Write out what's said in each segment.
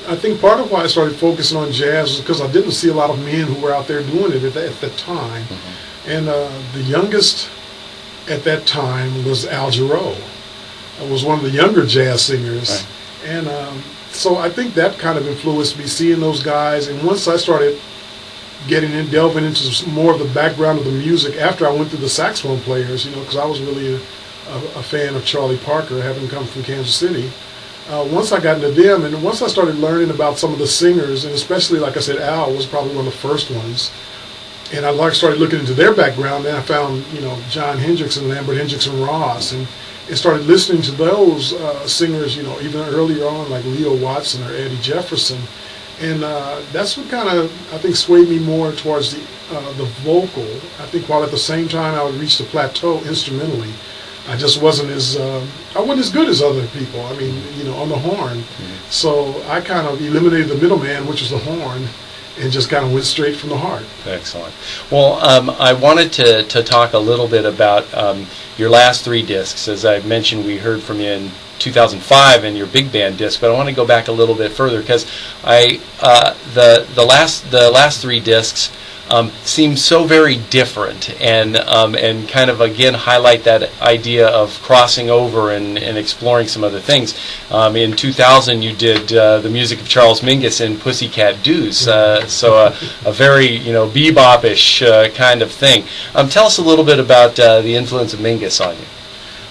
I think part of why I started focusing on jazz was because I didn't see a lot of men who were out there doing it at that time. Mm-hmm. And the youngest at that time was Al Jarreau. I was one of the younger jazz singers. Right. And so I think that kind of influenced me, seeing those guys. And once I started delving into more of the background of the music after I went through the saxophone players, because I was really a fan of Charlie Parker, having come from Kansas City. Once I got into them, and once I started learning about some of the singers, and especially, like I said, Al was probably one of the first ones, and I started looking into their background, then I found, John Hendricks and Lambert Hendricks and Ross, and started listening to those singers, even earlier on, like Leo Watson or Eddie Jefferson. And that's what kind of, I think, swayed me more towards the vocal. I think while at the same time I would reach the plateau instrumentally, I just wasn't as good as other people. I mean, on the horn. Mm-hmm. So I kind of eliminated the middleman, which was the horn, and just kind of went straight from the heart. Excellent. Well, I wanted to talk a little bit about your last 3 discs. As I mentioned, we heard from you in 2005 in your big band disc, but I want to go back a little bit further because the last 3 discs seem so very different, and kind of again highlight that idea of crossing over and exploring some other things. In 2000, you did the music of Charles Mingus and Pussycat Dolls, so a very bebop-ish kind of thing. Tell us a little bit about the influence of Mingus on you.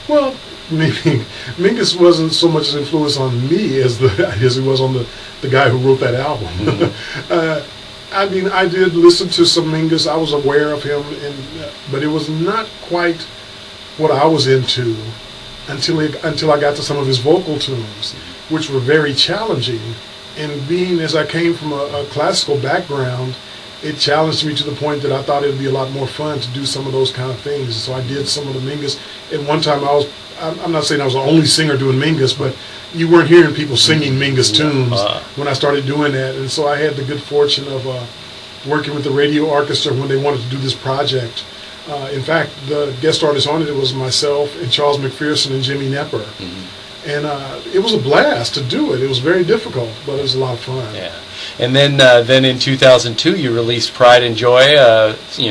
Well, Mingus wasn't so much an influence on me as he was on the guy who wrote that album. Mm-hmm. I mean, I did listen to some Mingus. I was aware of him, but it was not quite what I was into until I got to some of his vocal tunes, which were very challenging. And being as I came from a classical background, it challenged me to the point that I thought it would be a lot more fun to do some of those kind of things. So I did some of the Mingus. At one time, I'm not saying I was the only singer doing Mingus, but you weren't hearing people singing Mingus tunes when I started doing that. And so I had the good fortune of working with the radio orchestra when they wanted to do this project. In fact, the guest artist on it was myself and Charles McPherson and Jimmy Nepper. Mm-hmm. And it was a blast to do it. It was very difficult, but it was a lot of fun. Yeah. And then in 2002, you released Pride and Joy,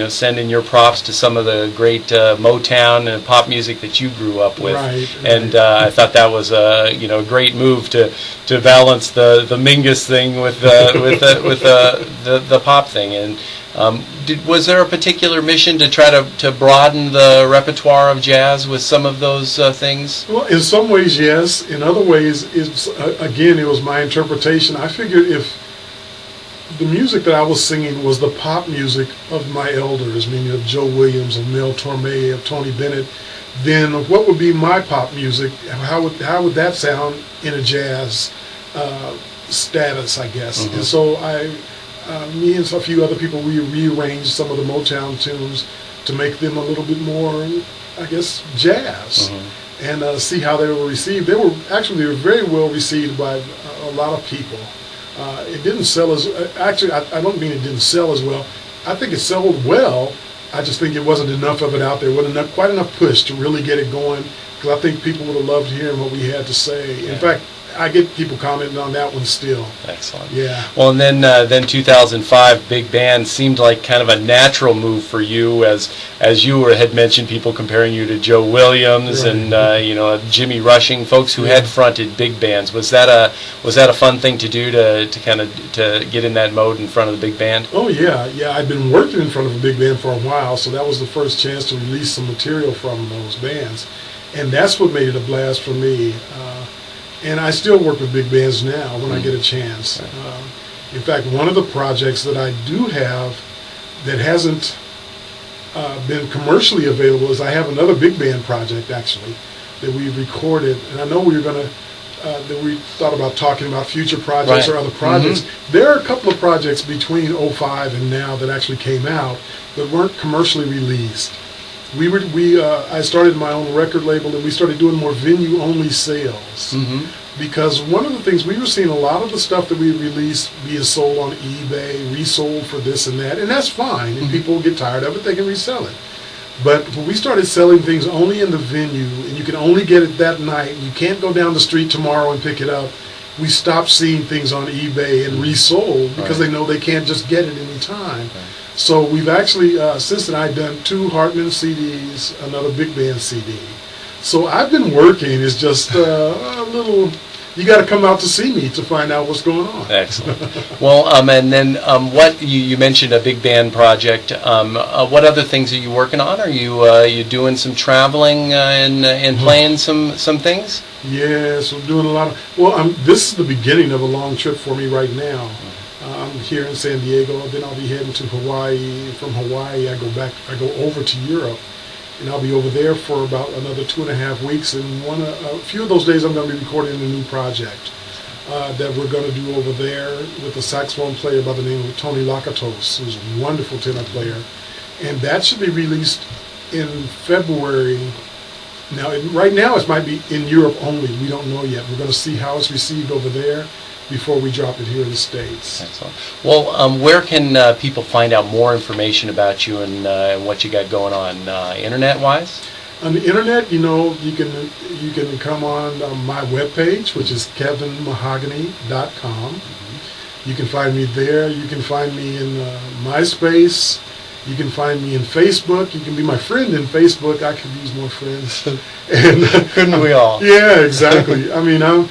sending your props to some of the great Motown and pop music that you grew up with. Right. And I thought that was a great move to balance the Mingus thing with the pop thing. And was there a particular mission to try to broaden the repertoire of jazz with some of those things? Well, in some ways, yes. In other ways, it was my interpretation. I figured if the music that I was singing was the pop music of my elders, meaning of Joe Williams, of Mel Torme, of Tony Bennett, then what would be my pop music? How would that sound in a jazz status, I guess? Mm-hmm. And so me and a few other people, we rearranged some of the Motown tunes to make them a little bit more, I guess, jazz, mm-hmm. and see how they were received. They were very well received by a lot of people. It didn't sell as, actually, I don't mean it didn't sell as well. I think it sold well. I just think it wasn't enough of it out there. Wasn't quite enough push to really get it going, because I think people would have loved hearing what we had to say. Yeah. In fact, I get people commenting on that one still. Excellent. Yeah. Well, and then 2005, big band seemed like kind of a natural move for you, as you had mentioned, people comparing you to Joe Williams, right. And Jimmy Rushing, folks who had fronted big bands. Was that a fun thing to do to get in that mode in front of the big band? Oh yeah. I'd been working in front of a big band for a while, so that was the first chance to release some material from those bands, and that's what made it a blast for me. And I still work with big bands now when I get a chance. In fact, one of the projects that I do have that hasn't been commercially available is I have another big band project, actually, that we've recorded. And I know we thought about talking about future projects or other projects. Mm-hmm. There are a couple of projects between 2005 and now that actually came out that weren't commercially released. I started my own record label, and we started doing more venue-only sales. Mm-hmm. Because one of the things, we were seeing a lot of the stuff that we released being sold on eBay, resold for this and that, and that's fine. If people get tired of it, they can resell it. But when we started selling things only in the venue, and you can only get it that night, you can't go down the street tomorrow and pick it up, we stop seeing things on eBay and resold because they know they can't just get it any time. So we've actually, since then, I've done 2 Hartman CDs, another big band CD. So I've been working. It's just a little, you got to come out to see me to find out what's going on. Excellent. Well, and then what you mentioned a big band project. What other things are you working on? Are you doing some traveling and playing some things? Yes, we're doing a lot of. Well, this is the beginning of a long trip for me right now. I'm here in San Diego. Then I'll be heading to Hawaii. From Hawaii, I go over to Europe. And I'll be over there for about another 2.5 weeks. And a few of those days, I'm going to be recording a new project that we're going to do over there with a saxophone player by the name of Tony Lakatos, who's a wonderful tenor player. And that should be released in February. Now, right now, it might be in Europe only. We don't know yet. We're going to see how it's received over there before we drop it here in the States. Excellent. Well, where can people find out more information about you and what you got going on, internet-wise? On the internet, you can come on my webpage, which is kevinmahogany.com. You can find me there. You can find me in MySpace. You can find me in Facebook. You can be my friend in Facebook. I could use more friends. And couldn't we all? Yeah, exactly. I mean, I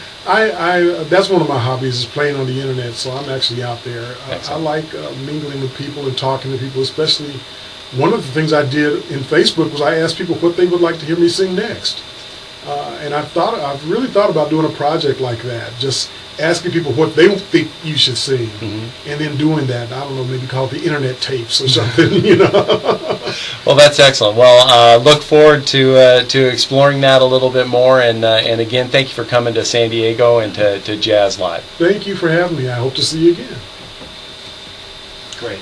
that's one of my hobbies is playing on the internet. So I'm actually out there. I like mingling with people and talking to people. Especially, one of the things I did in Facebook was I asked people what they would like to hear me sing next. And I've really thought about doing a project like that. Just asking people what they think you should sing, and then doing that. I don't know, maybe call it the internet tapes or something, Well, that's excellent. Well, look forward to exploring that a little bit more. And again, thank you for coming to San Diego and to Jazz Live. Thank you for having me. I hope to see you again. Great.